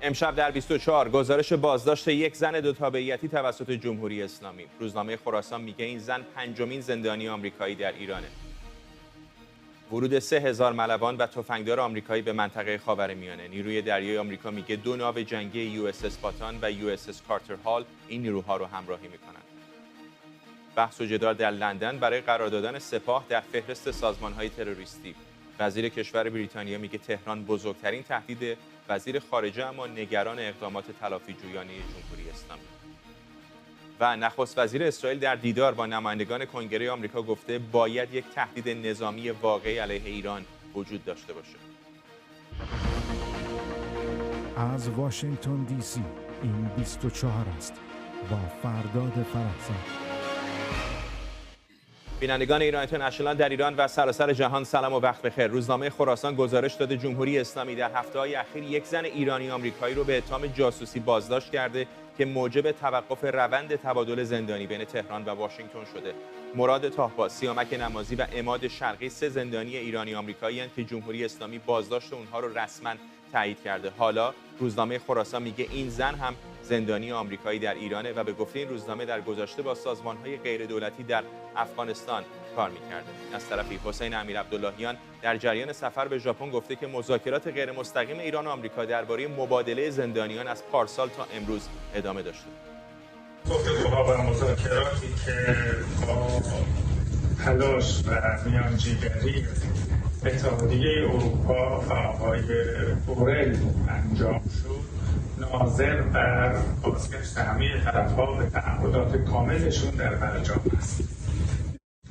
امشب در 24 گزارش بازداشت یک زن دو تابعیتی توسط جمهوری اسلامی. روزنامه خراسان میگه این زن پنجمین زندانی آمریکایی در ایرانه. ورود 3000 ملوان و تفنگدار آمریکایی به منطقه خاورمیانه. نیروی دریایی آمریکا میگه 2 ناو جنگی یو اس اس پاتان و یو اس اس کارتر هال این نیروها رو همراهی میکنند. بحث و جدال در لندن برای قرار دادن سپاه در فهرست سازمان‌های تروریستی. وزیر کشور بریتانیا میگه تهران بزرگترین تهدید وزیر خارجه اما نگران اقدامات تلافی‌جویانه جمهوری اسلامی. و نخست وزیر اسرائیل در دیدار با نمایندگان کنگره آمریکا گفته باید یک تهدید نظامی واقعی علیه ایران وجود داشته باشه. از واشنگتن دی سی این 24 است با فرداد فرحزاد. بینندگان ایران اینترنشنال در ایران و سراسر جهان سلام و وقت بخیر. روزنامه خراسان گزارش داده جمهوری اسلامی در هفته‌های اخیر یک زن ایرانی آمریکایی رو به اتهام جاسوسی بازداشت کرده که موجب توقف روند تبادل زندانی بین تهران و واشنگتن شده. مراد طاهبا، سیامک نمازی و عماد شرقی 3 زندانی ایرانی آمریکایی هستند که جمهوری اسلامی بازداشت اونها رو رسما تایید کرده. حالا روزنامه خراسان میگه این زن هم زندانی آمریکایی در ایرانه و به گفته این روزنامه در گذشته با سازمان‌های غیردولتی در افغانستان کار می‌کرده. از طرفی حسین امیرعبداللهیان در جریان سفر به ژاپن گفته که مذاکرات غیر مستقیم ایران و آمریکا درباره مبادله زندانیان از پارسال تا امروز ادامه داشته. گفتگوها و مذاکراتی که با تلاش و میانجیگری اتحادیه اروپا و آقای بورل انجام شد، ناظر بر بازگشت همه طرف‌ها به تعهدات کاملشون در برجام است.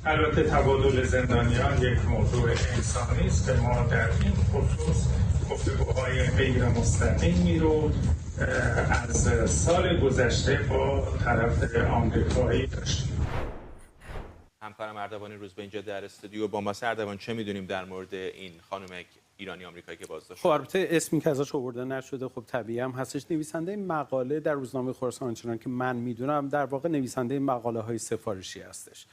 البته تبادل زندانیان یک موضوع انسانی است که ما در این خصوص گفتگوهای غیر مستقیمی رو از سال گذشته با طرف آمریکایی داشتیم. همکارم اردوان روز به اینجا در استودیو با ماست. اردوان، چه میدونیم در مورد این خانم ایرانی آمریکایی که بازداشت شد؟ خب البته اسمی که ازش آورده نشده، خب طبیعی هم هستش. نویسنده مقاله در روزنامه خراسان آنچنان که من میدونم در واقع نویسنده مقاله های سفارشی هستش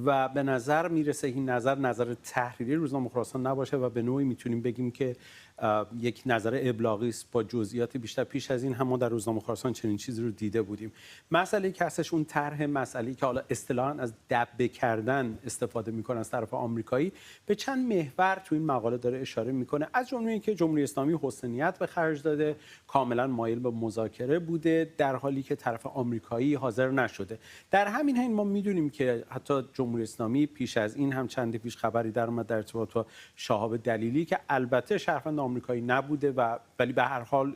و به نظر میرسه این نظر تحریری روزنامه خراسان نباشه و به نوعی میتونیم بگیم که یک نظر ابلاغی است با جزئیات بیشتر. پیش از این هم ما در روزنامه خراسان چنین چیزی رو دیده بودیم. مسئله که هستش اون طرح مسئله که حالا اصطلاحاً از دبه کردن استفاده میکنن از طرف آمریکایی، به چند محور تو این مقاله داره اشاره میکنه، از جمله اینکه جمهوری اسلامی حسن نیت به خرج داده، کاملا مایل به مذاکره بوده، در حالی که طرف آمریکایی حاضر نشده. در همین حین ما میدونیم که حتی جمهوری اسلامی پیش از این هم چند پیش خبری در اومد در ارتباط با شهاب دلیلی که البته شهروند آمریکایی نبوده و ولی به هر حال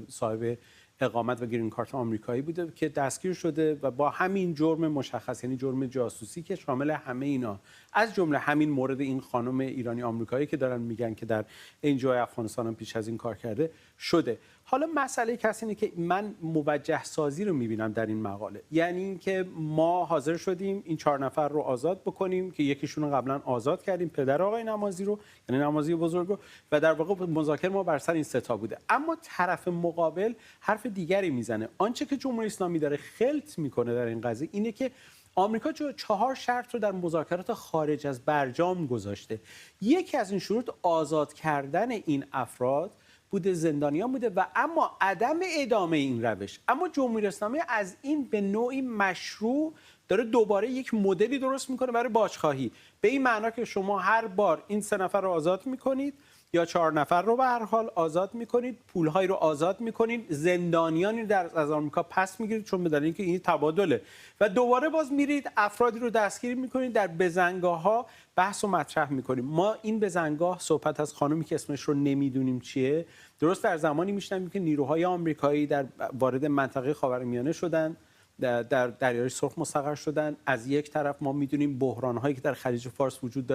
صاحب اقامت و گرین کارت آمریکایی بوده که دستگیر شده و با همین جرم مشخص، یعنی جرم جاسوسی که شامل همه اینا، از جمله همین مورد این خانم ایرانی آمریکایی که دارن میگن که در این جای افغانستان هم پیش از این کار کرده شده. حالا مسئله کسی اینه که من موجه سازی رو میبینم در این مقاله، یعنی اینکه ما حاضر شدیم این 4 نفر رو آزاد بکنیم که یکیشون رو قبلا آزاد کردیم، پدر آقای نمازی رو، یعنی نمازی بزرگ رو، و در واقع مذاکره ما بر سر این 3 تا بوده. اما طرف مقابل حرف دیگری میزنه. آنچه که جمهوری اسلامی داره خلط میکنه در این قضیه اینه که آمریکا 4 شرط رو در مذاکرات خارج از برجام گذاشته. یکی از این شروط آزاد کردن این افراد بوده، زندانیان بوده، و اما عدم ادامه این روش. اما جمهوری اسلامی از این به نوعی مشروع داره دوباره یک مدلی درست میکنه برای باجخواهی، به این معنا که شما هر بار این 3 نفر رو آزاد میکنید یا 4 نفر رو به هر حال آزاد میکنید، پولهایی رو آزاد میکنید، زندانیانی رو از آمریکا پس میگیرید چون به دلیل اینکه این تبادله، و دوباره باز میرید افرادی رو دستگیر میکنید، در بزنگاه‌ها بحث و مطرح میکنیم. ما این بزنگاه صحبت از خانومی که اسمش رو نمیدونیم چیه، درست در زمانی میشنویم که نیروهای آمریکایی در وارد منطقه خاورمیانه شدن، در دریای سرخ مستقر شدن. از یک طرف ما میدونیم بحران‌هایی که در خلیج فارس وجود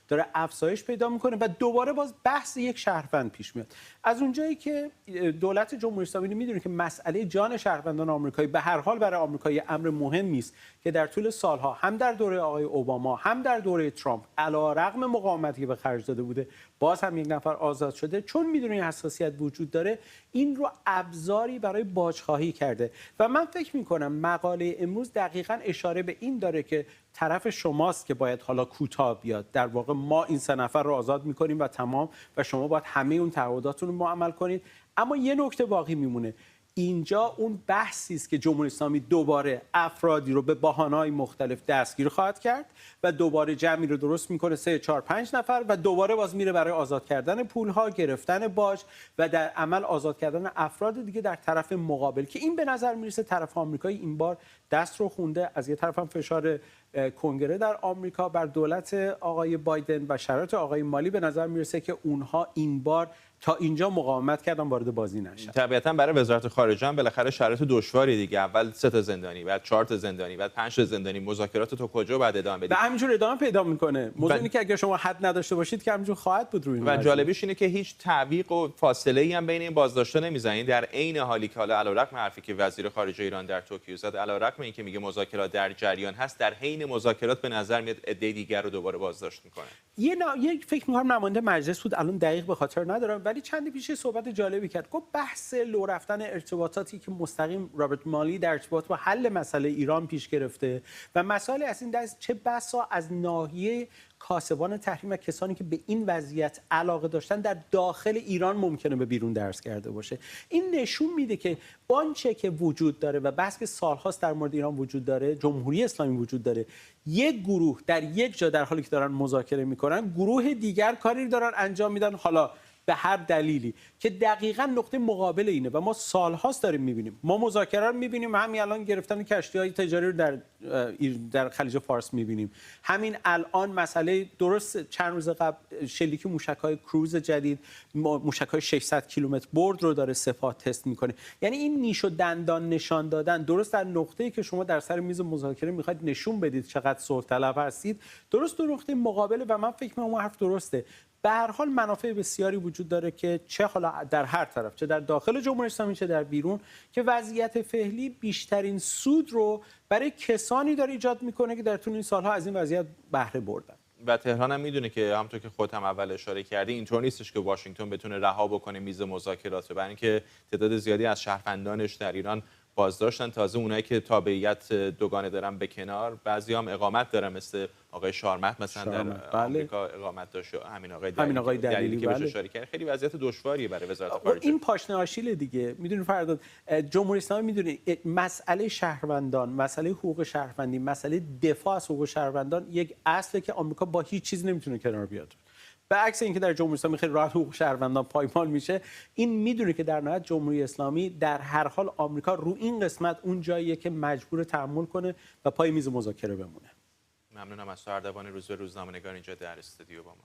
داره افزایش پیدا میکنه و دوباره باز بحث یک شهروند پیش میاد. از اونجایی که دولت جمهوری اسلامی میدونه که مسئله جان شهروندان آمریکایی به هر حال برای آمریکا امر مهمی است که در طول سالها هم در دوره آقای اوباما هم در دوره ترامپ علیرغم مقاومتی که به خرج داده بوده باز هم یک نفر آزاد شده، چون میدونه حساسیت وجود داره، این رو ابزاری برای باجخواهی کرده. و من فکر میکنم مقاله امروز دقیقاً اشاره به این داره که طرف شماست که باید حالا کوتاه بیاد. در واقع ما این 3 نفر رو آزاد میکنیم و تمام، و شما باید همه اون تعهداتون رو عمل کنید. اما یه نکته باقی میمونه. اینجا اون بحثی است که جمهوری اسلامی دوباره افرادی رو به بهانه‌های مختلف دستگیر خواهد کرد و دوباره جمعی رو درست میکنه 3 4 5 نفر و دوباره باز میره برای آزاد کردن پولها، گرفتن باج و در عمل آزاد کردن افراد دیگه در طرف مقابل، که این به نظر میرسه طرف آمریکایی این بار دست رو خونده. از یه طرف هم فشار کنگره در آمریکا بر دولت آقای بایدن و شرایط آقای مالی به نظر میرسه که اونها این بار تا اینجا مقاومت کردن وارد بازی نشن. طبیعتاً برای وزارت خارجه هم بالاخره شرایط دشواری دیگه، اول 3 تا زندانی، بعد 4 تا زندانی، بعد 5 تا زندانی، مذاکرات تو کجا بعد ادامه بدید؟ و همینجور ادامه پیدا میکنه. موضوع اینه که اگر شما حد نداشته باشید که همینجور خواهد بود روی این. و جالبیش اینه که هیچ تعویق و فاصله‌ای هم بین این بازداشت‌ها نمیزنید، در عین حالی که حالا علیرغم حرفی که وزیر خارجه ایران در توکیو زد، علیرغم اینکه میگه مذاکرات در جریان هست، در حین مذاکرات به نظر میاد عده دیگر رو دوباره بازداشت میکنه. یک فکر می‌کنم نماینده مجلس بود، الان دقیق به خاطر ندارم، ولی چندی پیش صحبت جالبی کرد. گفت بحث لو رفتن ارتباطاتی که مستقیم رابرت مالی در ارتباط با حل مسئله ایران پیش گرفته و مسائل از این دست، چه بسا از ناحیه کاسبان تحریم و کسانی که به این وضعیت علاقه داشتن در داخل ایران ممکنه به بیرون درس کرده باشه. این نشون میده که آنچه که وجود داره و بحث که سالهاست در مورد ایران وجود داره، جمهوری اسلامی وجود داره، یک گروه در یک جا در حالی که دارن مذاکره میکنن، گروه دیگر کاری دارن انجام میدن، حالا به هر دلیلی، که دقیقاً نقطه مقابل اینه و ما سالهاست داریم میبینیم. ما مذاکره رو میبینیم، همین الان گرفتن کشتی‌های تجاری رو در خلیج فارس میبینیم. همین الان مسئله درست چند روز قبل شلیک موشک‌های کروز جدید، موشک‌های 600 کیلومتر برد رو داره سپاه تست میکنه. یعنی این نیش و دندان نشان دادن درست در نقطه‌ای که شما در سر میز مذاکره میخواید نشون بدید چقدر صلح طلب هستید، درست در نقطه مقابله و من فکر می‌کنم اون حرف درسته. به هر حال منافع بسیاری وجود داره که چه حالا در هر طرف، چه در داخل جمهوری اسلامی چه در بیرون، که وضعیت فعلی بیشترین سود رو برای کسانی داره ایجاد میکنه که در طول این سالها از این وضعیت بهره بردن. و تهران هم میدونه که همونطور که خودت هم اول اشاره کردی، اینطور نیستش که واشنگتن بتونه رها بکنه میز مذاکرات، برای اینکه تعداد زیادی از شهروندانش در ایران بازداشتن. تازه اونایی که تابعیت دوگانه دارن به کنار، بعضی هم اقامت دارن، مثل آقای شارمت مثلا در آمریکا اقامت داشت، همین آقای دلیلی که بهش اشاره کرد. خیلی وضعیت دشواریه برای وزارت خارجه. این پاشنه آشیل دیگه. میدونی فرداد، جمهوری اسلامی میدونه مسئله شهروندان، مسئله حقوق شهروندی، مسئله دفاع از حقوق شهروندان یک اصله که آمریکا با هیچ چیز نمیتونه کنار بیاد. به عکس اینکه در جمهوری اسلامی خیلی راحت حقوق شهروندان پایمال میشه، این میدونه که در نهایت جمهوری اسلامی در هر حال آمریکا رو این قسمت اون جاییه که مجبور تحمل کنه و پای میز مذاکره بمونه. ممنونم از تو اردوان روز به روزنامه‌نگار اینجا در استودیو با ما.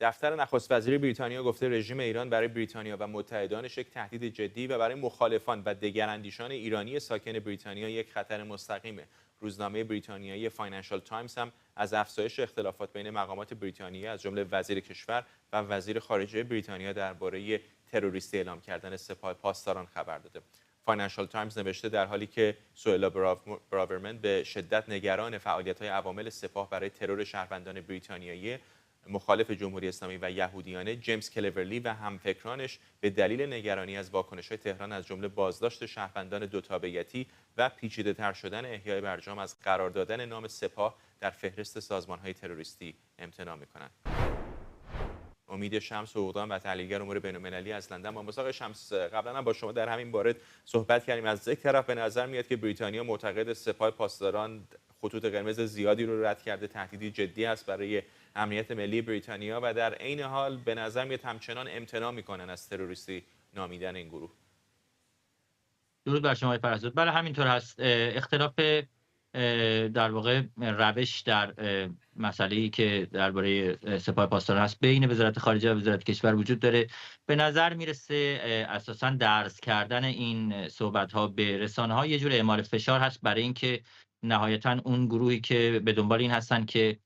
دفتر نخست وزیر بریتانیا گفته رژیم ایران برای بریتانیا و متحدانش یک تهدید جدی و برای مخالفان و دگراندیشان ایرانی ساکن بریتانیا یک خطر مستقیمه. روزنامه بریتانیایی فاینانشال تایمز هم از افزایش اختلافات بین مقامات بریتانیا از جمله وزیر کشور و وزیر خارجه بریتانیا درباره تروریستی اعلام کردن سپاه پاسداران خبر داده. فاینانشال تایمز نوشته در حالی که سوئلا براورمن به شدت نگران فعالیت‌های عوامل سپاه برای ترور شهروندان بریتانیایی مخالف جمهوری اسلامی و یهودیانه، جیمز کلورلی و همفکرانش به دلیل نگرانی از واکنش‌های تهران از جمله بازداشت شهروندان دو تابعیتی و پیچیده‌تر شدن احیای برجام از قرار دادن نام سپاه در فهرست سازمان‌های تروریستی امتناع می‌کنند. امید شمس، حقوقدان و تحلیلگر امور بین‌المللی از لندن. با آقای شمس، قبلا هم با شما در همین باره صحبت کردیم. از یک طرف به نظر میاد که بریتانیا معتقد سپاه پاسداران خطوط قرمز زیادی رو رد کرده، تهدیدی جدی است برای امنیت ملی بریتانیا، و در عین حال به نظر میاد همچنان امتناع میکنن از تروریستی نامیدن این گروه. درود بر شما آقای فرزاد. بله همینطور هست. اختلاف در واقع روش در مسئله‌ای که درباره سپاه پاسداران هست بین وزارت خارجه و وزارت کشور وجود داره. به نظر میرسه اساساً درز کردن این صحبت‌ها به رسانه‌ها یه جور اعمال فشار هست برای اینکه نهایتاً اون گروهی که به دنبال این هستن که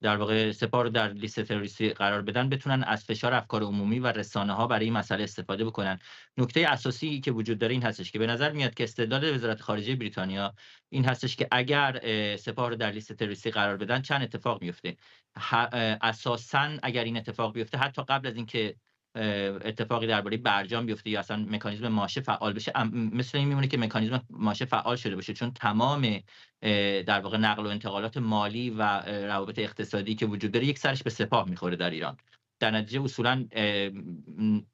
در واقع سپاه رو در لیست تروریستی قرار بدن بتونن از فشار افکار عمومی و رسانه‌ها برای این مسئله استفاده بکنن. نکته اساسی که وجود داره این هستش که به نظر میاد که استدلال وزارت خارجه بریتانیا این هستش که اگر سپاه رو در لیست تروریستی قرار بدن چند اتفاق میفته. اساساً اگر این اتفاق بیفته، حتی قبل از اینکه اتفاقی درباره برجام بیفته یا اصلا مکانیزم ماشه فعال بشه، مثل این میمونه که مکانیزم ماشه فعال شده باشه، چون تمام در واقع نقل و انتقالات مالی و روابط اقتصادی که وجود داره یک سرش به سپاه میخوره در ایران. در نتیجه اصولا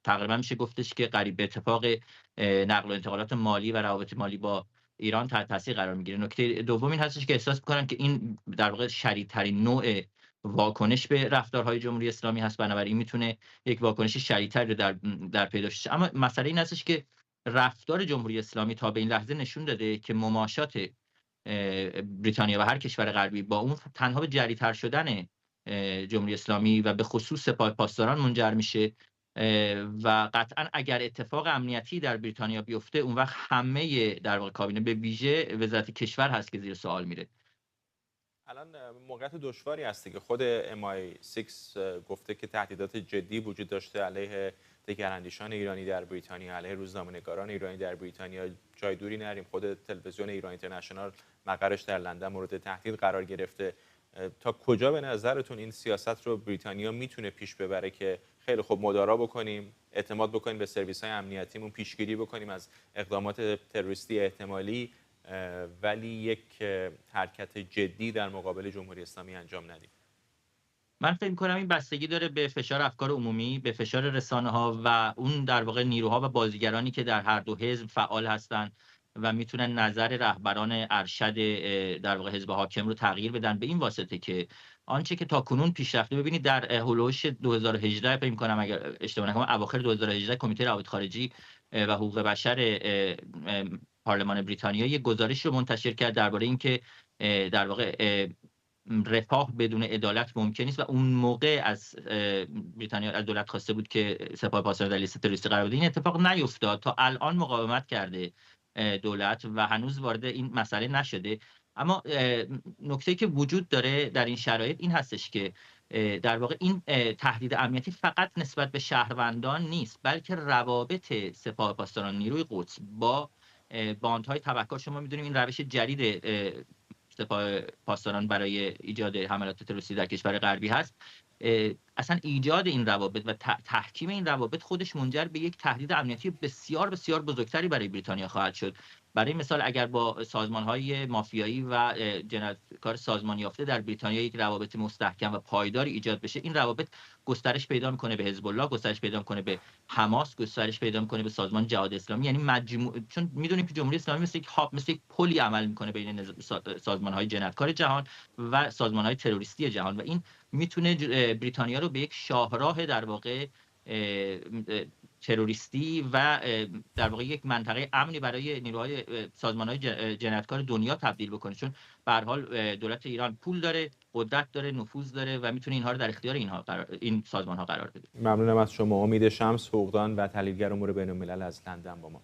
تقریبا میشه گفتش که قریب به اتفاق نقل و انتقالات مالی و روابط مالی با ایران تحت تاثیر قرار میگیره. نکته دوم این هستش که احساس میکنم که این در واقع شدیدترین نوع واکنش به رفتارهای جمهوری اسلامی هست، بنابراین میتونه یک واکنش شدیدتری در پیدا شه. اما مسئله این هستش که رفتار جمهوری اسلامی تا به این لحظه نشون داده که مماشات بریتانیا و هر کشور غربی با اون تنها به جری‌تر شدن جمهوری اسلامی و به خصوص سپاه پاسداران منجر میشه و قطعا اگر اتفاق امنیتی در بریتانیا بیفته اون وقت همه در واقع کابینه به ویژه وزارت کشور هست که زیر سوال میره. الان موقعیت دشواری هستی که خود MI6 گفته که تهدیدات جدی وجود داشته علیه دگراندیشان ایرانی در بریتانیا، علیه روزنامه‌نگاران ایرانی در بریتانیا. جای دوری نریم، خود تلویزیون ایران اینترنشنال مقرش در لندن مورد تهدید قرار گرفته. تا کجا به نظرتون این سیاست رو بریتانیا میتونه پیش ببره که خیلی خوب مدارا بکنیم، اعتماد بکنیم به سرویس‌های امنیتیمون، پیشگیری بکنیم از اقدامات تروریستی احتمالی، ولی یک حرکت جدی در مقابل جمهوری اسلامی انجام ندیم؟ من فکر می‌کنم این بستگی داره به فشار افکار عمومی، به فشار رسانه‌ها و اون در واقع نیروها و بازیگرانی که در هر دو حزب فعال هستند و میتونن نظر رهبران ارشد در واقع حزب حاکم رو تغییر بدن. به این واسطه که آنچه که تاکنون پیشرفته، ببینید در هولوش 2018 فکر می‌کنم اگر اشتباه نکنم اواخر 2018 کمیته روابط خارجی و حقوق بشر پارلمان بریتانیا یک گزارش رو منتشر کرد درباره اینکه در واقع رفاه بدون عدالت ممکن نیست و اون موقع از بریتانیا از دولت خواسته بود که سپاه پاسداران در لیست تروریستی قرار بده. این اتفاق نیفتاد. تا الان مقاومت کرده دولت و هنوز وارد این مسئله نشده. اما نکته‌ای که وجود داره در این شرایط این هستش که در واقع این تهدید امنیتی فقط نسبت به شهروندان نیست، بلکه روابط سپاه پاسداران نیروی قدس با باندهای تبهکار، شما می‌دونید این روش جدید سپاه پاسداران برای ایجاد حملات تروریستی در کشور غربی هست. اصلا ایجاد این روابط و تحکیم این روابط خودش منجر به یک تهدید امنیتی بسیار بسیار بزرگتری برای بریتانیا خواهد شد. برای مثال اگر با سازمان‌های مافیایی و جنایتکار سازمان یافته در بریتانیا یک روابط مستحکم و پایداری ایجاد بشه، این روابط گسترش پیدا می‌کنه به حزب الله، گسترش پیدا می‌کنه به حماس، گسترش پیدا می‌کنه به سازمان جهاد اسلامی. یعنی چون می‌دونیم که جمهوری اسلامی مثل یک هاب، مثل یک پلی عمل می‌کنه بین سازمان‌های جنایتکار جهان و سازمان‌های تروریستی جهان و این می‌تونه بریتانیا رو به یک شاهراه در واقع تروریستی و در واقع یک منطقه امنی برای نیروهای سازمان‌های جنایتکار دنیا تبدیل بکنه، چون به هر حال دولت ایران پول داره، قدرت داره، نفوذ داره و میتونه اینها رو در اختیار این سازمان‌ها قرار بده. ممنونم از شما. امید شمس، حقوقدان و تحلیلگر امور بین‌الملل از لندن با ما.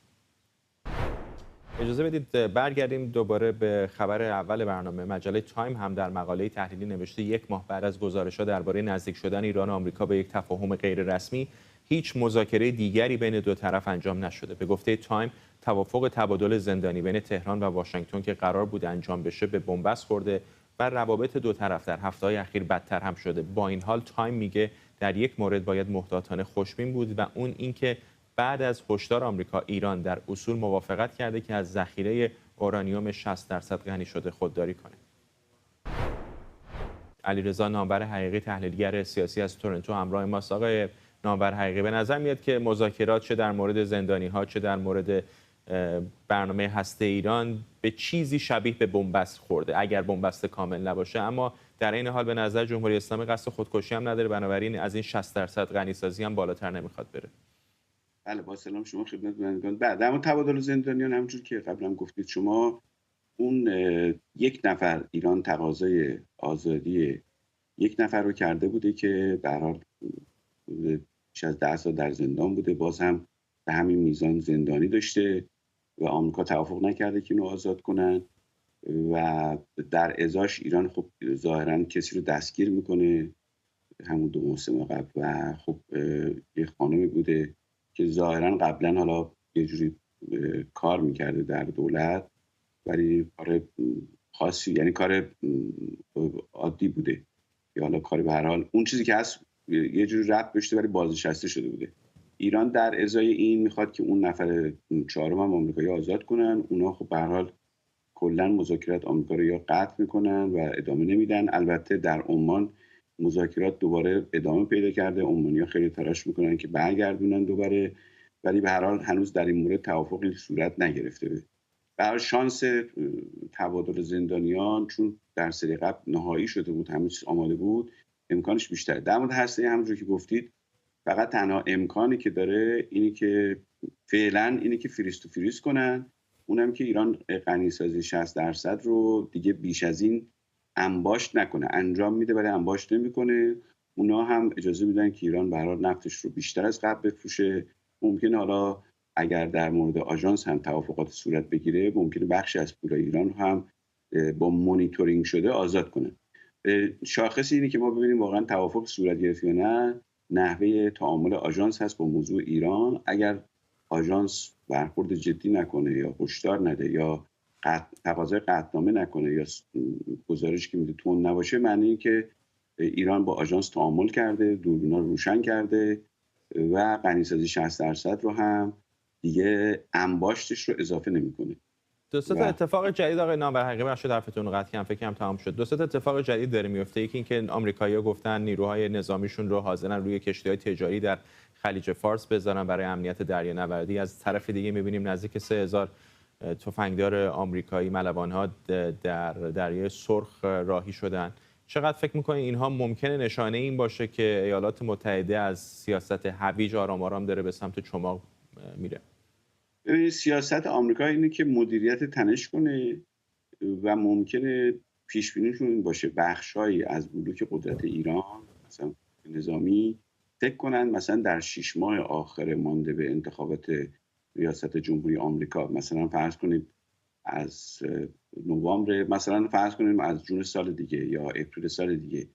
اجازه بدید برگردیم دوباره به خبر اول برنامه. مجله تایم هم در مقاله تحلیلی نوشته یک ماه بعد از گزارش‌ها درباره نزدیک شدن ایران و آمریکا به یک تفاهم غیر رسمی، هیچ مذاکره دیگری بین دو طرف انجام نشده. به گفته تایم، توافق تبادل زندانی بین تهران و واشنگتن که قرار بود انجام بشه به بنبست خورده و روابط دو طرف در هفته‌های اخیر بدتر هم شده. با این حال تایم میگه در یک مورد باید محتاطانه خوشبین بود و اون اینکه بعد از هشدار آمریکا، ایران در اصول موافقت کرده که از ذخیره اورانیوم 60% غنی شده خودداری کنه. علیرضا نامور حقیقی، تحلیلگر سیاسی از تورنتو همراه ماست. آقای نامور حقیقی، به نظر میاد که مذاکرات چه در مورد زندانی‌ها چه در مورد برنامه هسته ایران به چیزی شبیه به بنبست خورده، اگر بنبست کامل نباشه، اما در این حال به نظر جمهوری اسلامی قصد خودکشی هم نداره، بنابراین از این 60% غنیسازی هم بالاتر نمیخواد بره. بله، با سلام شما خدمت بینندگان. بعد اما تبادل زندانیان همونجور که قبلا گفتید شما، اون یک نفر ایران تقاضای آزادی یک نفر رو کرده بوده که به هر حال بیش از 10 سال در زندان بوده، باز هم به همین میزان زندانی داشته و آمریکا توافق نکرده که اینو آزاد کنن و در ازاش ایران خب ظاهرا کسی رو دستگیر میکنه، همون 2 موسم قبل. و خب یه خانمی بوده که ظاهرا قبلا حالا یه جوری کار میکرده در دولت، ولی کار خاصی، یعنی کار عادی بوده یا حالا کار به هر حال اون چیزی که هست یه جوری ربط داشته ولی بازنشسته شده بوده. ایران در ازای این میخواد که اون نفر 4م هم آمریکایی آزاد کنن. اونا خب به هر حال کلا مذاکرات آمریکا رو یا قطع میکنن و ادامه نمیدن. البته در عمان مذاکرات دوباره ادامه پیدا کرده. عمانی‌ها خیلی تلاش میکنن که برگردونن دوباره، ولی به هر حال هنوز در این مورد توافقی صورت نگرفته. به هر حال شانس تبادل زندانیان چون در سری قبل نهایی شده بود، همه چیز آماده بود، امکانش بیشتره. در مورد هسته همونجور که گفتید، فقط تنها امکانی که داره اینی که فعلا اینی که فریز تو فریز کنن، اونم که ایران غنیسازی 60% رو دیگه بیش از این انباشت نکنه. انجام میده ولی انباشت نمیکنه. اونا هم اجازه میدن که ایران به هر حال نفتش رو بیشتر از قبل بفروشه. ممکنه حالا اگر در مورد آژانس هم توافقات صورت بگیره، ممکنه بخشی از پول ایران هم با مانیتورینگ شده آزاد کنه. شاخص اینه که ما ببینیم واقعا توافق صورت گرفت یا نه، نحوه تعامل آژانس هست با موضوع ایران. اگر آژانس برخورد جدی نکنه یا هشدار نده یا تقاضای قطعنامه نکنه یا گزارش که میده تون نباشه، معنی این که ایران با آژانس تعامل کرده، دوربینا رو روشن کرده و غنیسازی 60% رو هم دیگه انباشتش رو اضافه نمیکنه. دو تا اتفاق جدید آقای نامور، حقیقی بخش حرفتون رو قطع کردم، فکرم تمام شد. دو تا اتفاق جدید داره میفته. یکی اینکه آمریکایی‌ها گفتن نیروهای نظامیشون رو حاضرن روی کشتی‌های تجاری در خلیج فارس بذارن برای امنیت دریانوردی. از طرف دیگه می‌بینیم نزدیک 3000 تفنگدار آمریکایی ملوان‌ها در دریای سرخ راهی شدن. چقدر فکر می‌کنید اینها ممکنه نشانه این باشه که ایالات متحده از سیاست هویج آرام آرام داره به سمت چماق میره؟ سیاست آمریکا اینه که مدیریت تنش کنه و ممکنه پیش بینیشون این باشه بخشایی از بلوک قدرت ایران مثلا نظامی فکر کنن مثلا در 6 ماه آخر مانده به انتخابات ریاست جمهوری آمریکا، مثلا فرض کنیم از نوامبر، مثلا فرض کنیم از جون سال دیگه یا اپریل سال دیگه،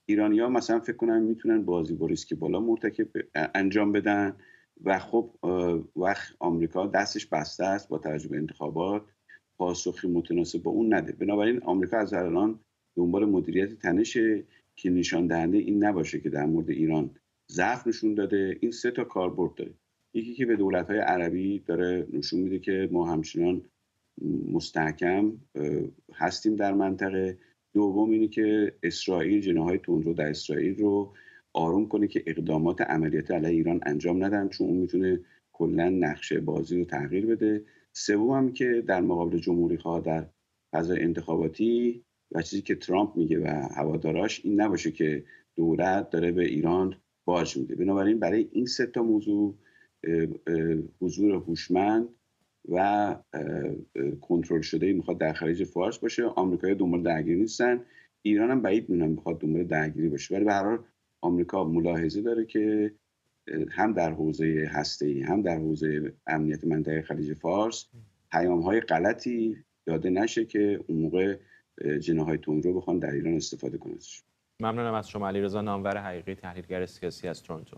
ایرانی‌ها مثلا فکر کنن میتونن بازی با ریسک بالا مرتکب انجام بدن و خب وقت آمریکا دستش بسته است با توجه به انتخابات پاسخی متناسب با اون نده. بنابراین آمریکا از الان دنبال مدیریت تنشه که نشان دهنده این نباشه که در مورد ایران ضعف نشون داده. این 3 تا کاربرد داره. یکی که به دولت‌های عربی داره نشون میده که ما همچنان مستحکم هستیم در منطقه. دوم اینه که اسرائیل، جناح‌های تندرو در اسرائیل رو آروم کنه که اقدامات عملیاتی علیه ایران انجام ندن، چون اون میتونه کلا نقشه بازی رو تغییر بده. سوم هم که در مقابل جمهوری‌خواه در فضای انتخاباتی و چیزی که ترامپ میگه و هواداراش این نباشه که دولت داره به ایران باج میده. بنابراین برای این 3 تا موضوع حضور هوشمند و کنترل شده میخواد در خلیج فارس باشه. آمریکایی‌ها دنبال درگیری نیستن، ایران هم بعید میدونم بخواد دنبال درگیری باشه، ولی به هر حال آمریکا ملاحظه داره که هم در حوزه هسته‌ای هم در حوزه امنیت منطقه خلیج فارس پیام‌های غلطی داده نشه که اون موقع جناح‌های تندرو بخوان در ایران استفاده کنند. ممنونم از شما علیرضا نامور حقیقی، تحلیلگر سیاسی از تورنتو.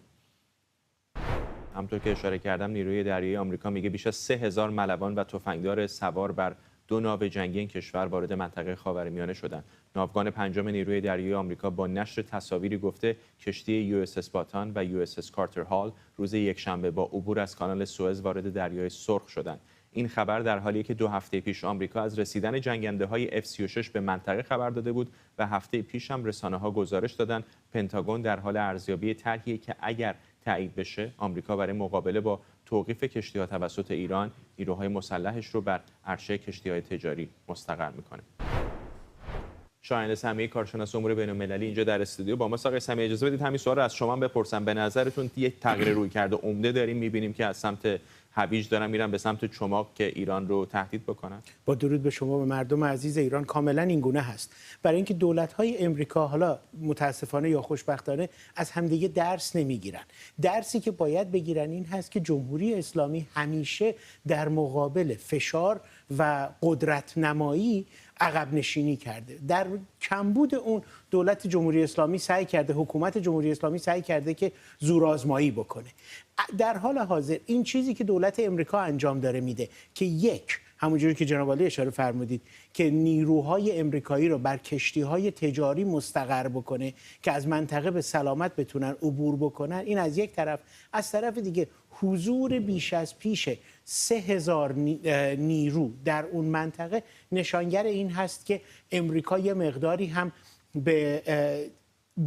همونطور که اشاره کردم نیروی دریایی آمریکا میگه بیش از 3000 ملوان و تفنگدار سوار بر 2 ناو جنگی این کشور وارد منطقه خاورمیانه شدند. ناوگان پنجم نیروی دریایی آمریکا با نشر تصاویری گفته کشتی USS باتان و USS کارتر هال روز یکشنبه با عبور از کانال سوئز وارد دریای سرخ شدند. این خبر در حالیه که 2 هفته پیش آمریکا از رسیدن جنگنده‌های F-36 به منطقه خبر داده بود و هفته پیش هم رسانه‌ها گزارش دادند پنتاگون در حال ارزیابی طرحی که اگر تایید بشه آمریکا برای مقابله با توقیف کشتی‌ها توسط ایران نیروهای مسلحش رو بر عرشه کشتی‌های تجاری مستقر می‌کنه. شاهین سمیعی کارشناس امور بین‌المللی اینجا در استودیو با ما. آقای سمیعی اجازه بدید همین سوال رو از شما بپرسم. به نظرتون یک تغییر رویکرد عمده داریم می‌بینیم که از سمت هویج دارن میرن به سمت چماق که ایران رو تهدید بکنن؟ با درود به شما و مردم عزیز ایران، کاملا این گونه هست. برای اینکه دولت‌های امریکا حالا متاسفانه یا خوشبختانه از همدیگه درس نمیگیرن. درسی که باید بگیرن این هست که جمهوری اسلامی همیشه در مقابل فشار و قدرت نمایی عقب نشینی کرده. در کمبود اون دولت جمهوری اسلامی سعی کرده، حکومت جمهوری اسلامی سعی کرده که زورآزمایی بکنه. در حال حاضر این چیزی که دولت امریکا انجام داره میده که یک، همونجوری که جناب عالی اشاره فرمودید، که نیروهای امریکایی رو بر کشتی‌های تجاری مستقر بکنه که از منطقه به سلامت بتونن عبور بکنن، این از یک طرف. از طرف دیگه حضور بیش از پیش 3000 نیرو در اون منطقه نشانگر این هست که امریکا یه مقداری هم به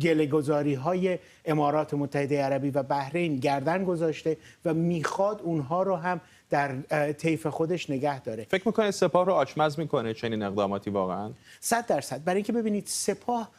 گله‌گذاری‌های امارات متحده عربی و بحرین گردن گذاشته و میخواد اونها رو هم در طیف خودش نگه داره. فکر میکنید سپاه رو آچمز میکنه چنین اقداماتی واقعا؟ 100%. برای اینکه ببینید سپاه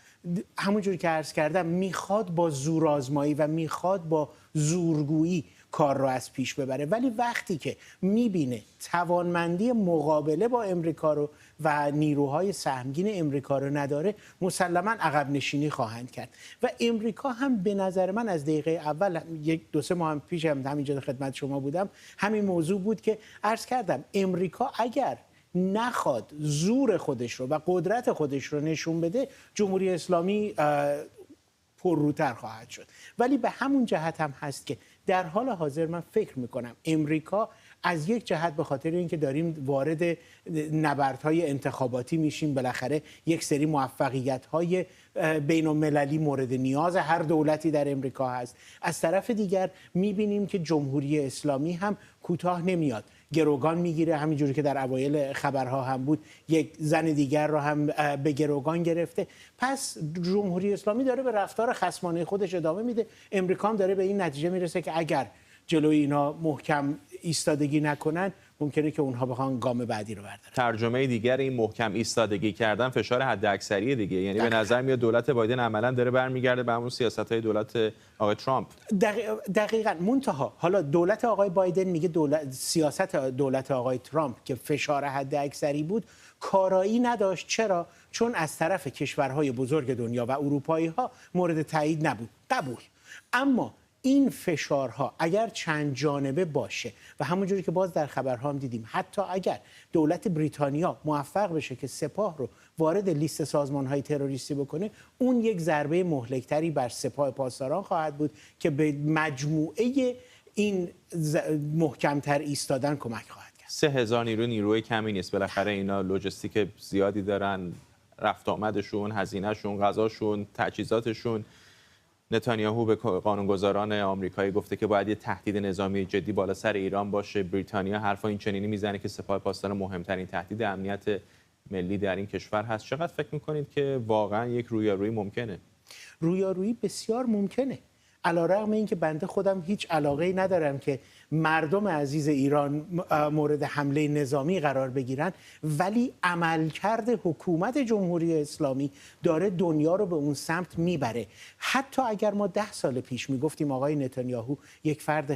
همونجوری که عرض کردم میخواد با زورآزمایی و میخواد با زورگویی کار رو از پیش ببره، ولی وقتی که میبینه توانمندی مقابله با امریکا رو و نیروهای سهمگین امریکا رو نداره، مسلماً عقب نشینی خواهند کرد. و امریکا هم به نظر من از دقیقه اول، یک 2-3 ماه هم پیش هم همینجا خدمت شما بودم، همین موضوع بود که عرض کردم امریکا اگر نخواد زور خودش رو و قدرت خودش رو نشون بده، جمهوری اسلامی پرروتر خواهد شد. ولی به همون جهت هم هست که در حال حاضر من فکر میکنم امریکا از یک جهت به خاطر اینکه داریم وارد نبردهای انتخاباتی میشیم، بالاخره یک سری موفقیت‌های بین المللی مورد نیاز هر دولتی در امریکا هست، از طرف دیگر میبینیم که جمهوری اسلامی هم کوتاه نمیاد، گروگان میگیره، همینجوری که در اوایل خبرها هم بود یک زن دیگر رو هم به گروگان گرفته. پس جمهوری اسلامی داره به رفتار خصمانه خودش ادامه میده. امریکا هم داره به این نتیجه میرسه که اگر جلوی اینا محکم ایستادگی نکنن ممکنه که اونها بخوان گام بعدی رو بردارن. ترجمه دیگر این محکم ایستادگی کردن فشار حداکثری دیگه، یعنی به نظر میاد دولت بایدن عملاً داره برمیگرده به همون سیاست‌های دولت آقای ترامپ. دقیقاً. منتها حالا دولت آقای بایدن میگه سیاست دولت آقای ترامپ که فشار حداکثری بود کارایی نداشت. چرا؟ چون از طرف کشورهای بزرگ دنیا و اروپایی‌ها مورد تایید نبود. قبول. اما این فشارها اگر چند جانبه باشه و همونجوری که باز در خبرها هم دیدیم، حتی اگر دولت بریتانیا موفق بشه که سپاه رو وارد لیست سازمان‌های تروریستی بکنه، اون یک ضربه مهلکتری بر سپاه پاسداران خواهد بود که به مجموعه این محکمتر ایستادن کمک خواهد کرد. 3000 نیروی کمی نیست، بالاخره اینا لوجستیک زیادی دارن، رفت آمدشون، هزینهشون، غذاشون، تجهیزاتشون. نتانیاهو به قانونگذاران آمریکایی گفته که باید یه تهدید نظامی جدی بالا سر ایران باشه. بریتانیا حرفا این چنینی میزنه که سپاه پاسداران مهمترین تهدید امنیت ملی در این کشور هست. چقدر فکر میکنید که واقعا یک رویارویی ممکنه؟ رویارویی بسیار ممکنه. علیرغم اینکه بنده خودم هیچ علاقه‌ای ندارم که مردم عزیز ایران مورد حمله نظامی قرار بگیرن، ولی عملکرد حکومت جمهوری اسلامی داره دنیا رو به اون سمت میبره. حتی اگر ما 10 سال پیش میگفتیم آقای نتانیاهو یک فرد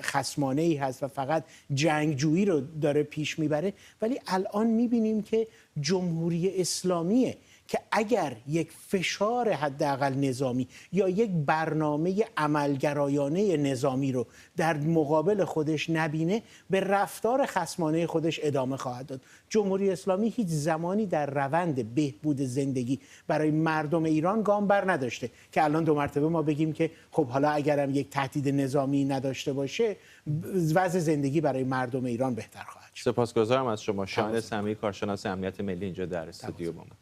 خصمانه‌ای هست و فقط جنگجویی رو داره پیش میبره، ولی الان میبینیم که جمهوری اسلامیه که اگر یک فشار حداقل نظامی یا یک برنامه عملگرایانه نظامی رو در مقابل خودش نبینه، به رفتار خصمانه خودش ادامه خواهد داد. جمهوری اسلامی هیچ زمانی در روند بهبود زندگی برای مردم ایران گام بر نداشته که الان 2 مرتبه ما بگیم که خب حالا اگرم یک تهدید نظامی نداشته باشه وضع زندگی برای مردم ایران بهتر خواهد شد. سپاسگزارم از شما. شاهین سمیعی، کارشناس امنیت ملی، اینجا در استودیو با ما.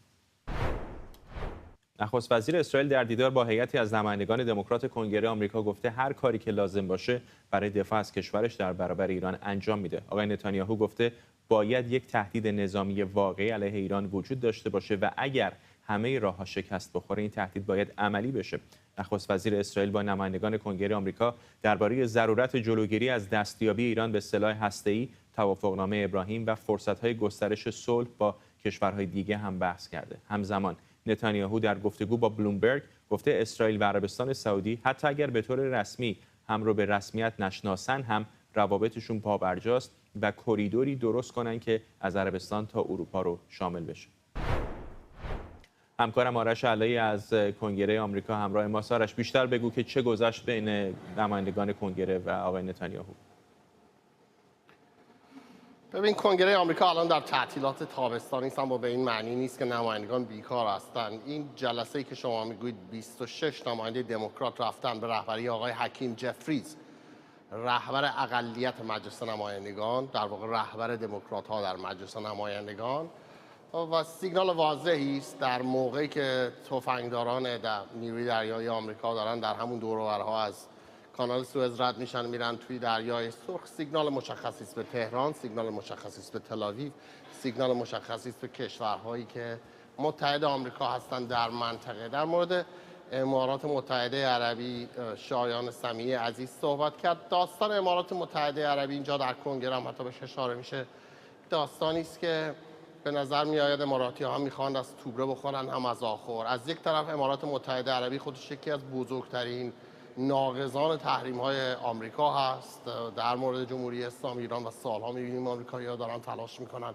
نخست وزیر اسرائیل در دیدار با هیئتی از نمایندگان دموکرات کنگره آمریکا گفته هر کاری که لازم باشه برای دفاع از کشورش در برابر ایران انجام میده. آقای نتانیاهو گفته باید یک تهدید نظامی واقعی علیه ایران وجود داشته باشه و اگر همه راه‌ها شکست بخوره این تهدید باید عملی بشه. نخست وزیر اسرائیل با نمایندگان کنگره آمریکا درباره ضرورت جلوگیری از دستیابی ایران به سلاح هسته‌ای، توافقنامه ابراهیم و فرصت‌های گسترش صلح با کشورهای دیگه هم بحث کرده. همزمان نتانیاهو در گفتگو با بلومبرگ گفته اسرائیل و عربستان سعودی حتی اگر به طور رسمی هم رو به رسمیت نشناسن هم روابطشون پابرجاست و کریدوری درست کنن که از عربستان تا اروپا رو شامل بشه. همکارم آرش علایی از کنگره آمریکا همراه ماست. آرش، بیشتر بگو که چه گذشت بین نمایندگان کنگره و آقای نتانیاهو. ببین، کنگره آمریکا الان در تعطیلات تابستانی است، اما به این معنی نیست که نمایندگان بیکار هستند. این جلسه‌ای که شما میگویید 26 نماینده دموکرات رفتن به رهبری آقای حکیم جفریز، رهبر اقلیت مجلس نمایندگان، در واقع رهبر دموکرات‌ها در مجلس نمایندگان، و سیگنال واضحی است در موقعی که تفنگداران نیروی دریایی آمریکا دارن در همون دور و برها از کانال سوئز رد میشن میرن توی دریای سرخ. سیگنال مشخصی است به تهران، سیگنال مشخصی است به تل‌آویو، سیگنال مشخصی است به کشورهایی که متحد آمریکا هستند در منطقه. در مورد امارات متحده عربی شایان سمیع عزیز صحبت کرد. داستان امارات متحده عربی اینجا در کنگره هم حتی بهش اشاره میشه، داستانی است که به نظر میآید اماراتی ها میخوان از توبره بخورن هم از آخر. از یک طرف امارات متحده عربی خودش یکی از بزرگترین ناقضان تحریم های آمریکا هست در مورد جمهوری اسلامی ایران و سالها میبینیم آمریکایی‌ها دارن تلاش میکنن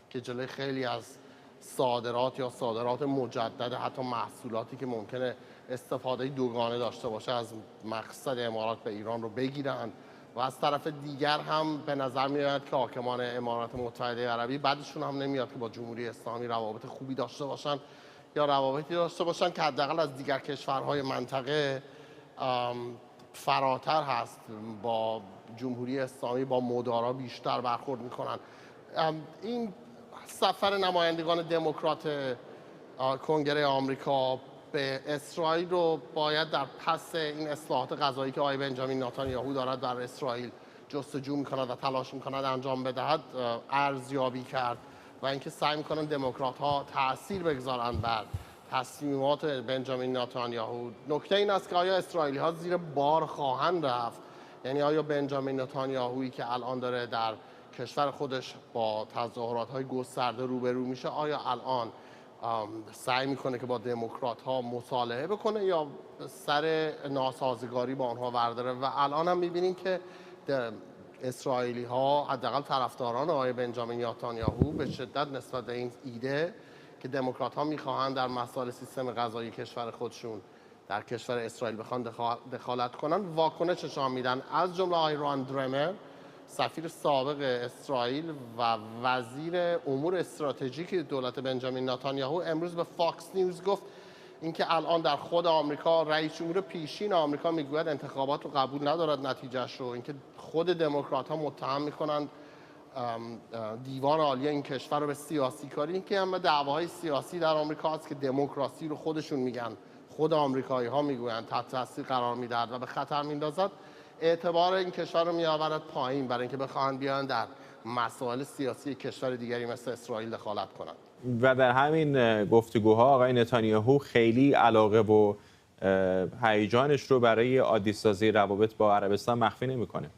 که جلوی خیلی از صادرات یا صادرات مجدد حتی محصولاتی که ممکنه استفاده دوگانه داشته باشه از مقصد امارات به ایران رو بگیرن. و از طرف دیگر هم به نظر میاد که حاکمان امارات متحده عربی بعدشون هم نمیاد که با جمهوری اسلامی روابط خوبی داشته باشن یا روابطی داشته باشن که حداقل از دیگر کشورهای منطقه فراتر هست، با جمهوری اسلامی با مدارا بیشتر برخورد میکنن. این سفر نمایندگان دموکرات کنگره آمریکا به اسرائیل رو باید در پس این اصلاحات قضایی که آقای بنجامین نتانیاهو دارد در اسرائیل جستجو میکند و تلاش میکند انجام بدهد ارزیابی کرد و اینکه سعی میکنن دموکرات ها تاثیر بگذارند بر تصمیمات بنجامین نتانیاهو. نکته این است که آیا اسرائیلی ها زیر بار خواهند رفت؟ یعنی آیا بنجامین نتانیاهویی که الان داره در کشور خودش با تظاهرات های گسترده روبرو میشه، آیا الان سعی میکنه که با دموکرات ها مصالحه بکنه یا سر ناسازگاری با آنها ورداره؟ و الان هم میبینیم که اسرائیلی ها حداقل طرفداران آقای بنجامین نتانیاهو به شدت نسبت به این ایده که دموکرات ها میخواهند در مسائل سیستم قضایی کشور خودشون در کشور اسرائیل بخوان دخالت کنن واکنش نشان میدن. از جمله آقای ران درمر سفیر سابق اسرائیل و وزیر امور استراتژیک دولت بنجامین نتانیاهو امروز به فاکس نیوز گفت اینکه الان در خود آمریکا رئیس جمهور پیشین آمریکا میگوید انتخابات رو قبول ندارد نتیجهش رو، اینکه خود دموکرات ها متهم میکنند دیوان عالی این کشور رو به سیاسی کاری، اینکه همه دعواهای سیاسی در آمریکا هست که دموکراسی رو خودشون میگن، خود آمریکایی ها میگویند تحت تاثیر قرار میدهد و به خطر میندازد اعتبار این کشور رو میآورد پایین برای اینکه بخواهند بیان در مسائل سیاسی کشور دیگری مثل اسرائیل دخالت کنند. و در همین گفتگوها آقای نتانیاهو خیلی علاقه و هیجانش رو برای عادی‌سازی روابط با عربستان مخفی نمی‌کنه.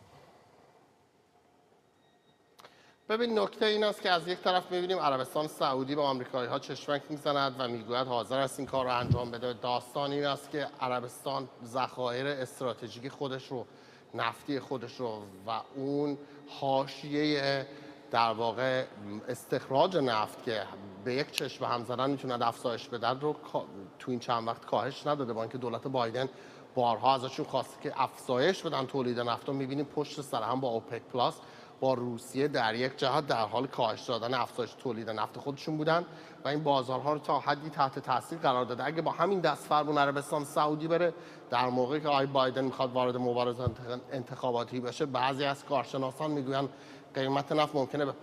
ببین نکته این است که از یک طرف می‌بینیم عربستان سعودی به آمریکایی‌ها چشمک می‌زند و میگوید حاضر است این کار رو انجام بده. داستان این است که عربستان ذخایر استراتژیک خودش رو، نفتی خودش رو و اون حاشیه در واقع استخراج نفت که به یک چشم هم زدن میتونن افزایش بدن رو تو این چند وقت کاهش نداده، با اینکه دولت بایدن بارها ازشون خواسته که افزایش بدن تولید نفت. رو می‌بینیم پشت سر هم با اوپک پلاس با روسیه در یک جهت در حال کاهش دادن افزایش تولید نفت خودشون بودن و این بازارها رو تا حدی تحت تاثیر قرار داده. اگه با همین دستفرمون عربستان سعودی بره در موقعی که آقای بایدن میخواد وارد مبارزه انتخاباتی بشه، بعضی از کارشناسان میگویند قیمت نفت ممکنه به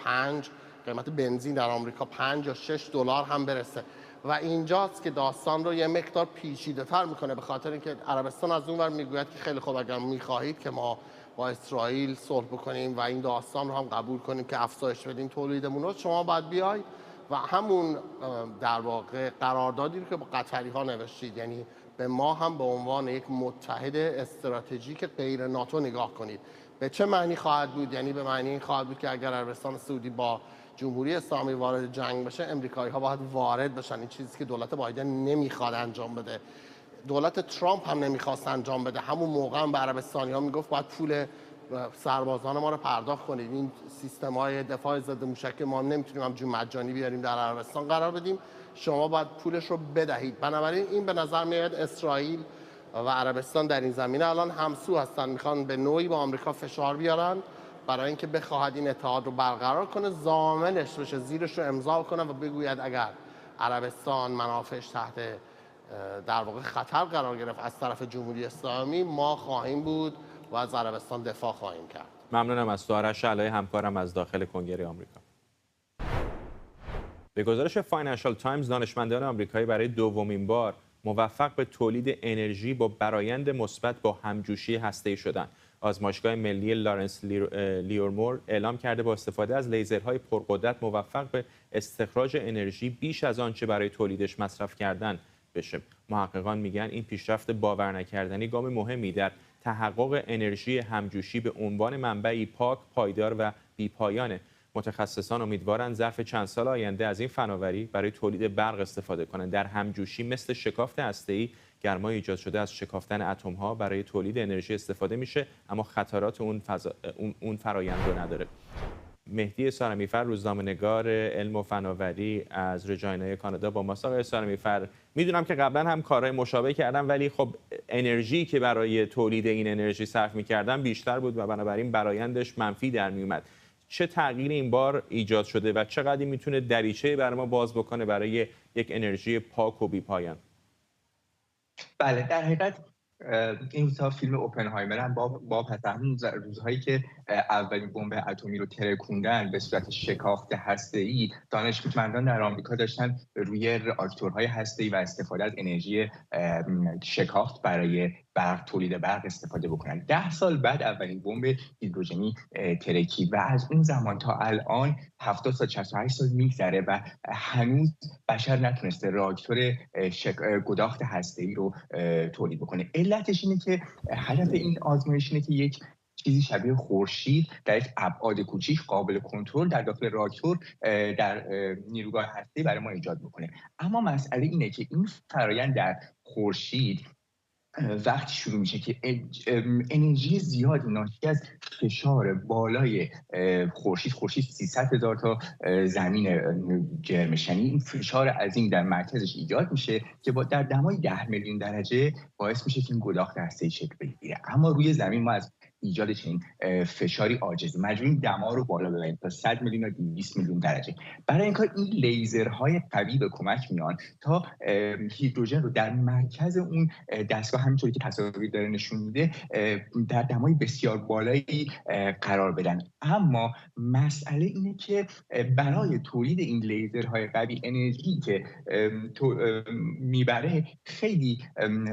قیمت بنزین در آمریکا 5 یا 6 دلار هم برسه و اینجاست که داستان رو یه مقدار پیچیده‌تر میکنه، به خاطر اینکه عربستان از اون ور میگوید که خیلی خوب اگر میخواهید که ما با اسرائیل صلح بکنیم و این داستان رو هم قبول کنیم که افزایش بدیم تولیدمون رو، شما باید بیای و همون در واقع قراردادی رو که با قطری ها نوشتید، یعنی به ما هم به عنوان یک متحد استراتژیک غیر ناتو نگاه کنید. به چه معنی خواهد بود؟ یعنی به معنی این خواهد بود که اگر عربستان سعودی با جمهوری اسلامی وارد جنگ بشه، امریکایی ها باید وارد بشن. این چیزی که دولت بایدن نمیخواد انجام بده، دولت ترامپ هم نمیخواست انجام بده. همون موقع هم به عربستانی ها میگفت باید پول سربازان ما رو پرداخت کنید، این سیستم های دفاع ضد موشک ما نمیتونیم همجور مجانی بیاریم در عربستان قرار بدیم، شما باید پولش رو بدهید. بنابراین این به نظر میاد اسرائیل و عربستان در این زمینه الان همسو هستن، میخوان به نوعی با آمریکا فشار بیارن برای اینکه بخواهد این اتحاد رو برقرار کنه، ضامنش بشه، زیرش رو امضا کنه و بگوید اگر عربستان منافعش تحت در واقع خطر قرار گرفت از طرف جمهوری اسلامی، ما خواهیم بود و از عربستان دفاع خواهیم کرد. ممنونم از تو آرش علای، همکارم از داخل کنگره آمریکا. به گزارش فاینانشال تایمز، دانشمندان آمریکایی برای دومین بار موفق به تولید انرژی با برآیند مثبت با همجوشی هسته‌ای شدند. آزمایشگاه ملی لارنس لیورمور اعلام کرده با استفاده از لیزرهای پرقدرت موفق به استخراج انرژی بیش از آنچه برای تولیدش مصرف کردند بشه. محققان میگن این پیشرفت باورنکردنی گام مهمی در تحقق انرژی همجوشی به عنوان منبعی پاک، پایدار و بی‌پایانه. متخصصان امیدوارند ظرف چند سال آینده از این فناوری برای تولید برق استفاده کنند. در همجوشی مثل شکافت هسته‌ای گرمای ایجاد شده از شکافتن اتم‌ها برای تولید انرژی استفاده میشه، اما خطرات اون فرآیند رو نداره. مهدی سارمیفر، روزنامه‌نگار علم و فناوری از رجاینا کانادا با ماست. آقای سارمیفر، میدونم که قبلا هم کارهای مشابه کردم، ولی خب انرژی که برای تولید این انرژی صرف می‌کردم بیشتر بود و بنابراین برآیندش منفی در میومد. چه تغییری این بار ایجاد شده و چقدر میتونه دریچه برای ما باز بکنه برای یک انرژی پاک و بی‌پایان؟ بله، در حقیقت این روزها فیلم اوپنهایمر هم با پس همون روزهایی که اولین بمب اتمی رو ترکوندن به صورت شکافت هسته‌ای، دانشمندان در آمریکا داشتن روی راکتورهای هسته‌ای و استفاده از انرژی شکافت برای تولید برق استفاده بکنن. 10 سال بعد اولین بمب هیدروژنی ترکید و از اون زمان تا الان 70 تا 68 سال میگذره و هنوز بشر نتونسته راکتور گداخت هسته‌ای رو تولید بکنه. علتش اینه که هدف این آزمایش اینه که یک چیزی شبیه خورشید در یک ابعاد کوچیک قابل کنترل در داخل راکتور در نیروگاه هسته‌ای برای ما ایجاد بکنه. اما مسئله اینه که این فرآیند در خورشید وقتی شروع میشه که انرژی زیادی ناشی از فشار بالای خورشید 300,000 تا زمین جرمشنی، این فشار عظیم در مرکزش ایجاد میشه که در دمای 10 میلیون درجه باعث میشه که این گداخت هسته‌ای شکل بگیره. اما روی زمین ما از ایجاد چنین فشاری عاجزیم، مجبوریم دما رو بالا ببریم تا 100 میلیون تا 200 میلیون درجه. برای این کار این لیزرهای قوی به کمک میان تا هیدروژن رو در مرکز اون دستگاه، همینطوری که تصاویر داره نشون میده، در دمای بسیار بالایی قرار بدن. اما مسئله اینه که برای تولید این لیزرهای قوی انرژی که میبره خیلی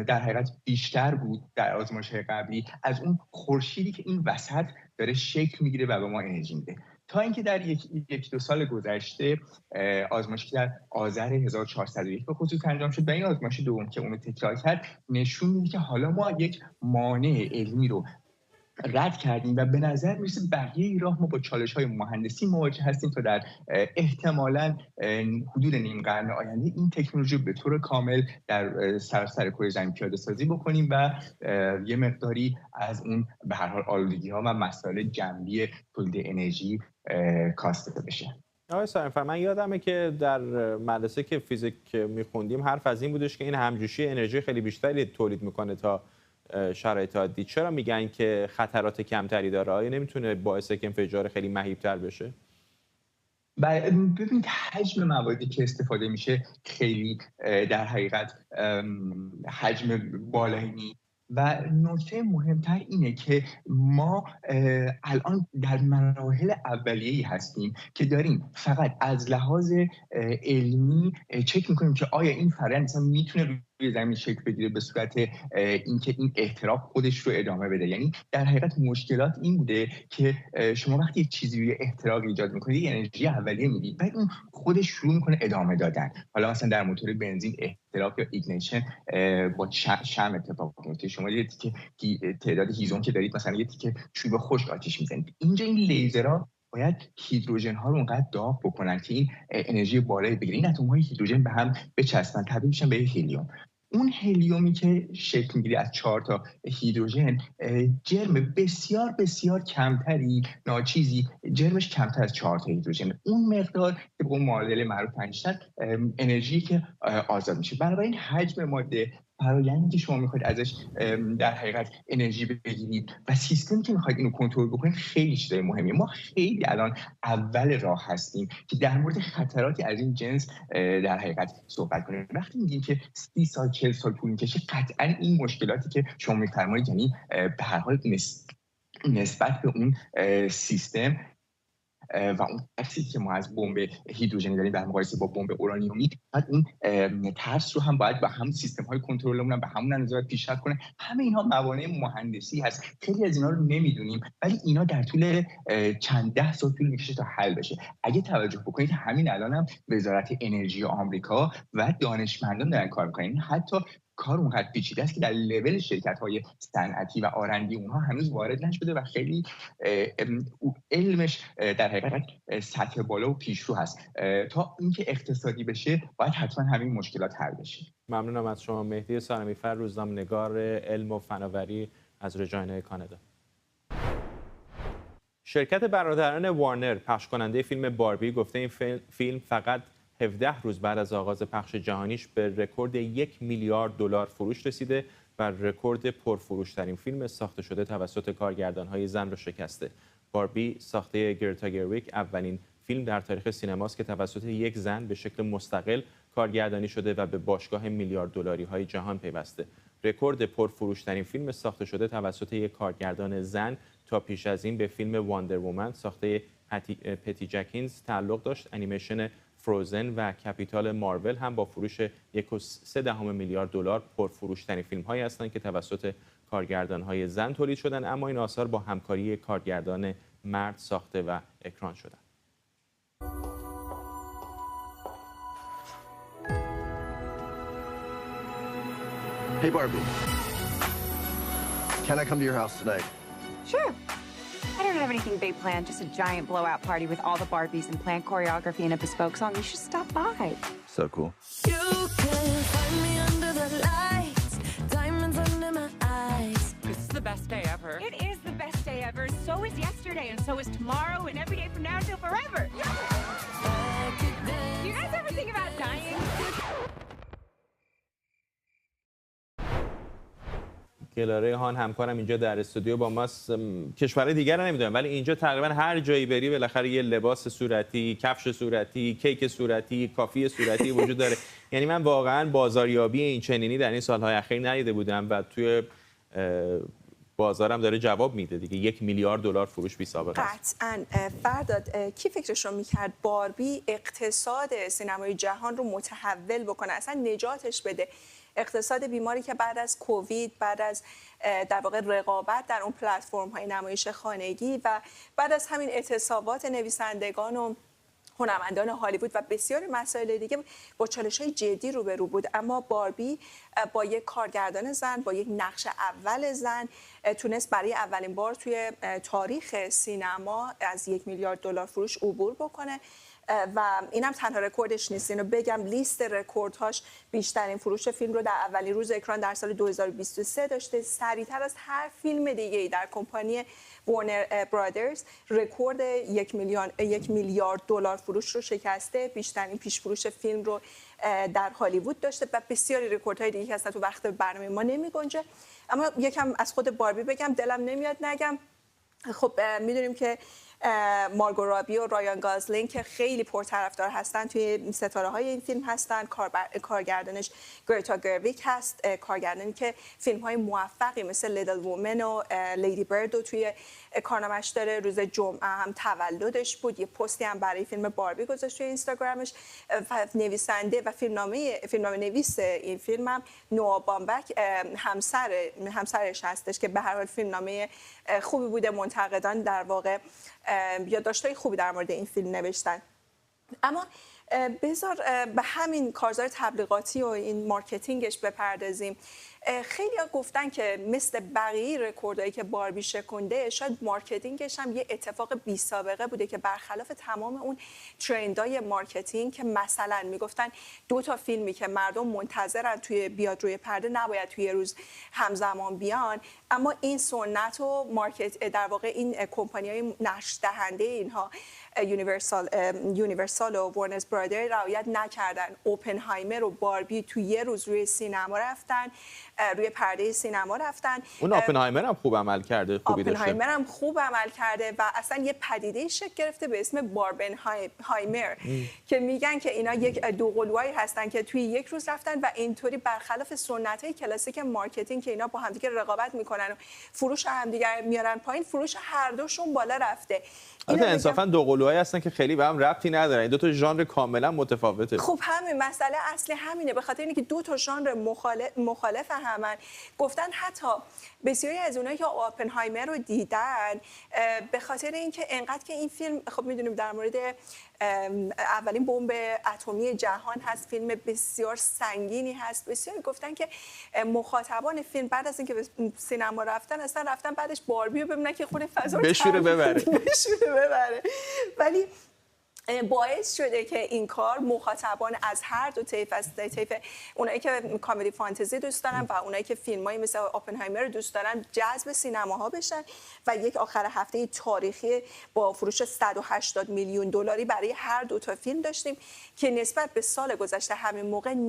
در حقیقت بیشتر بود در آزمایش‌های قبلی از اون خورشیدی که این وسط داره شکل میگیره و به ما انرژی میده. تا اینکه در یک دو سال گذشته آزمایشی که در آذر 1401 به خصوص انجام شد و این آزمایش دوم که اونو تکرار کرد نشون میده که حالا ما یک مانع علمی رو رد کردیم و به نظر میرسه بقیه راه ما با چالش‌های مهندسی مواجه هستیم تا در احتمالاً حدود نیم قرن آینده این تکنولوژی به طور کامل در سراسر کره زمین پیاده سازی بکنیم و یه مقداری از اون به هر حال آلودگی‌ها و مسائل جنبی تولید انرژی کاسته بشه. آقای سارمیفر، من یادمه که در مدرسه که فیزیک می‌خوندیم حرف از این بودش که این همجوشی انرژی خیلی بیشتری تولید می‌کنه تا شرایط عادی. چرا میگن که خطرات کمتری داره؟ آیا نمیتونه باعث که انفجار خیلی مهیب‌تر بشه؟ ببینید حجم موادی که استفاده میشه خیلی در حقیقت حجم بالایی نیست و نکته مهمتر اینه که ما الان در مراحل اولیه‌ای هستیم که داریم فقط از لحاظ علمی چک میکنیم که آیا این فرآیند مثلا میتونه روی زمین شکل بگیره به صورت اینکه این احتراق خودش رو ادامه بده. یعنی در حقیقت مشکلات این بوده که شما وقتی یک چیزی روی احتراق ایجاد میکنید انرژی اولیه میدید بعد اون خودش شروع میکنه ادامه دادن. حالا مثلا در موتور بنزین احتراق یا ایگنیشن با شمع اتفاق میفته. شما یه تیکه تعداد هیزم که دارید مثلا یه تیکه چوب خشک آتش میزنید. اینجا این لیزرها باید هیدروژن ها رو اونقدر داغ بکنن که این انرژی بالایی بگیره. این اتم های هیدروژن به هم بچسبن تبدیل میشن به هلیوم. اون هلیومی که شکل میگیره از 4 تا هیدروژن جرم بسیار بسیار کمتری، ناچیزی جرمش کمتر از 4 تا هیدروژن، اون مقدار که به اون معادله معروف پنجتر انرژی که آزاد میشه. بنابراین حجم ماده فرآیندی که شما میخواید ازش در حقیقت انرژی بگیرید و سیستمی که میخواید اینو کنترل بکنید خیلی چیزای مهمیه. ما خیلی الان اول راه هستیم که در مورد خطراتی از این جنس در حقیقت صحبت کنیم. وقتی میگیم که 30 سال 40 سال طول میکشه قطعا این مشکلاتی که شما میفرمایید یعنی به هر حال نسبت به اون سیستم و اون ترسی که ما از بمب هیدروژنی داریم در مقایسه با بمب اورانیومی، بعد اون ترس رو هم باید با هم سیستم‌های کنترلمون به همون اندازه پیشرفت کنه. همه اینها موانع مهندسی هست، خیلی از اینا رو نمیدونیم، ولی اینا در طول چند ده سال طول میکشه تا حل بشه. اگه توجه بکنید همین الان هم وزارت انرژی آمریکا و دانشمندان دارن کار میکنن. حتی کار اونقدر پیچیده است که در لول شرکت‌های صنعتی و آرندی اونها هنوز وارد نشده و خیلی علمش در حقیقت سطح بالا و پیشرو هست. تا اینکه اقتصادی بشه باید حتما همین مشکلات حل بشه. ممنونم از شما. مهدی سارمی‌فر، روزنامه‌نگار علم و فناوری از رجاینا کانادا. شرکت برادران وارنر پخش کننده فیلم باربی گفته این فیلم فقط 17 روز بعد از آغاز پخش جهانیش به رکورد 1 میلیارد دلار فروش رسیده و رکورد پرفروش‌ترین فیلم ساخته شده توسط کارگردان‌های زن را شکسته. باربی ساخته گرتا گرویک اولین فیلم در تاریخ سینماست که توسط یک زن به شکل مستقل کارگردانی شده و به باشگاه میلیارد دلاری‌های جهان پیوسته. رکورد پرفروش‌ترین فیلم ساخته شده توسط یک کارگردان زن تا پیش از این به فیلم واندر وومن ساخته پتی جکینز تعلق داشت. انیمیشن فروزن و کپیتال مارول هم با فروش 1.3 میلیارد دلار پرفروش‌ترین فیلم‌هایی هستند که توسط کارگردان‌های زن تولید شدند، اما این آثار با همکاری کارگردان مرد ساخته و اکران شدند. Hey Barbie, can I come to your house tonight? Sure. I don't have anything big planned, just a giant blowout party with all the Barbies and planned choreography and a bespoke song. You should stop by. So cool. You can find me under the lights, diamonds under my eyes. This is the best day ever. It is the best day ever. So is yesterday, and so is tomorrow, and every day from now until forever. You guys ever think about dying? گلاره هان همکارم اینجا در استودیو با ماست. کشورهای دیگر رو نمیدونم ولی اینجا تقریبا هر جایی بری بالاخره یه لباس صورتی، کفش صورتی، کیک صورتی، کافی صورتی وجود داره. یعنی من واقعا بازاریابی این چنینی در این سالهای اخیر ندیده بودم و توی بازارم داره جواب میده دیگه. 1 میلیارد دلار فروش بی سابقه است. قطعاً. فرداد کی فکرش رو میکرد باربی اقتصاد سینمای جهان رو متحول بکنه، اصلا نجاتش بده. اقتصاد بیماری که بعد از کووید، بعد از در واقع رقابت در اون پلتفرم‌های نمایش خانگی و بعد از همین اعتصابات نویسندگان و هنرمندان هالیوود و بسیار مسائل دیگه با چالش‌های جدی روبرو بود. اما باربی با یک کارگردان زن، با یک نقش اول زن تونست برای اولین بار توی تاریخ سینما از 1 میلیارد دلار فروش عبور بکنه و اینم تنها رکوردش نیست. اینو بگم لیست رکوردهاش بیشترین فروش فیلم رو در اولین روز اکران در سال 2023 داشته، سریعتر از هر فیلم دیگه‌ای در کمپانی وارنر برادرز رکورد 1 میلیارد دلار فروش رو شکسته، بیشترین پیش فروش فیلم رو در هالیوود داشته و بسیاری رکوردهای دیگه که اصلا تو وقت برنامه ما نمی‌گنجه. اما یکم از خود باربی بگم، دلم نمیاد نگم. خب میدونیم که مارگو رابی و رایان گازلینگ که خیلی پرطرفدار هستن توی ستاره های این فیلم هستن. کارگردانش گرتا گرویک هست، کارگردانی که فیلم های موفقی مثل لیدل وومن و لیدی برد رو توی کارنامه‌اش داره. روز جمعه هم تولدش بود، یه پستی هم برای فیلم باربی گذاشت توی اینستاگرامش. نویسنده و فیلمنامه نویس این فیلم هم نوآ بامبک همسرش هستش که به هر حال فیلمنامه خوبی بوده. منتقدان در واقع یادداشت‌های خوبی در مورد این فیلم نوشتن. اما بذار به همین کارزار تبلیغاتی و این مارکتینگش بپردازیم. خیلی ها گفتن که مثل بقیه رکوردهایی که باربی شکنده، شاید مارکتینگش هم یه اتفاق بی سابقه بوده که برخلاف تمام اون ترندهای مارکتینگ که مثلا میگفتن 2 تا فیلمی که مردم منتظرن توی بیاد روی پرده نباید توی روز همزمان بیان، اما این سنت و مارکت در واقع این کمپانی‌های نشر دهنده اینها یونیورسال و وارنر استانداردهای رعایت نکردن. اوپنهایمر و باربی تو یه روز روی سینما رفتن، روی پرده سینما رفتن. اون آپنهایمر هم خوب عمل کرده، خوبی داشته. آپنهایمر هم خوب عمل کرده و اصلا یه پدیده شکل گرفته به اسم باربنهایمر که میگن که اینا یک دوقلوهایی هستن که توی یک روز رفتن و اینطوری برخلاف سنت‌های کلاسیک مارکتینگ که اینا با همدیگه رقابت میکنن و فروش همدیگه میارن پایین، فروش هر دوشون بالا رفته. البته انصافا دوقلوهایی هستن که خیلی به هم ربطی ندارن، این دو تا ژانر کاملا متفاوته. خب همین مسئله اصلی همینه، به خاطر اینکه دو تا ژانر مخالف همن. گفتن حتی بسیاری از اونایی که آپنهایمر رو دیدن به خاطر اینکه انقدر که این فیلم، خب میدونیم در مورد اولین بمب اتمی جهان هست، فیلم بسیار سنگینی هست، بسیاری گفتن که مخاطبان فیلم بعد از اینکه به سینما رفتن اصلا رفتن بعدش باربی رو ببینن که خود فضا رو بشوره ببره. ولی باعث شده که این کار مخاطبان از هر دو طیف، از طیف اونایی که کمدی فانتزی دوست دارن و اونایی که فیلمایی مثل آپنهایمر رو دوست دارن جذب سینماها بشن و یک آخر هفته تاریخی با فروش 180 میلیون دلاری برای هر دو تا فیلم داشتیم که نسبت به سال گذشته همین موقع 90%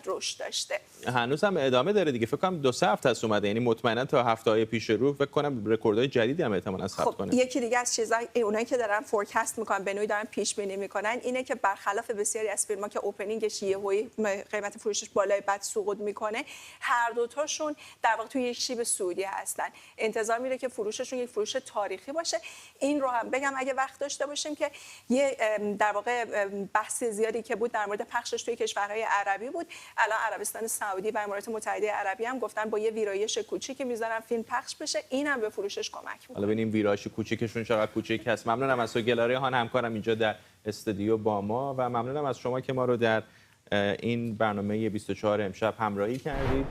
رشد داشته. هنوز هم ادامه داره دیگه، فکر کنم 2-3 هفته است اومده، یعنی مطمئنا تا هفته‌های پیش رو فکر کنم رکوردهای جدیدی هم احتمالاً ثبت کنه. یکی دیگه از چیزای اونایی که دارن فورکست میکنن، به نوعی دارن پیش بینی میکنن، اینه که برخلاف بسیاری از فیلم‌ها که اوپنینگش یهویی قیمت فروشش بالای بعد سقوط میکنه، هر دو تاشون در واقع توی یک شیب سعودی هستن. انتظار میره که فروششون یک فروش تاریخی باشه. این رو هم بگم اگه وقت داشته باشیم که یه در واقع بحث زیادی که بود در مورد پخشش توی کشورهای عربی بود. الان عربستان سعودی و امارات متحده عربی هم گفتن با یه ویرایش کوچیکی میذارن فیلم پخش بشه، اینم به فروشش کمک میکنه. حالا ببینیم ویرایش کوچیکشون چقدر کوچیک هست. ممنونم از سوگلاری هان همکارم اینجا در استودیو با ما و ممنونم از شما که ما رو در این برنامه 24 امشب همراهی کردید.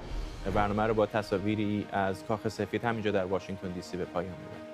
برنامه رو با تصاویری از کاخ سفید همینجا در واشنگتن دی سی به پایان می‌بریم.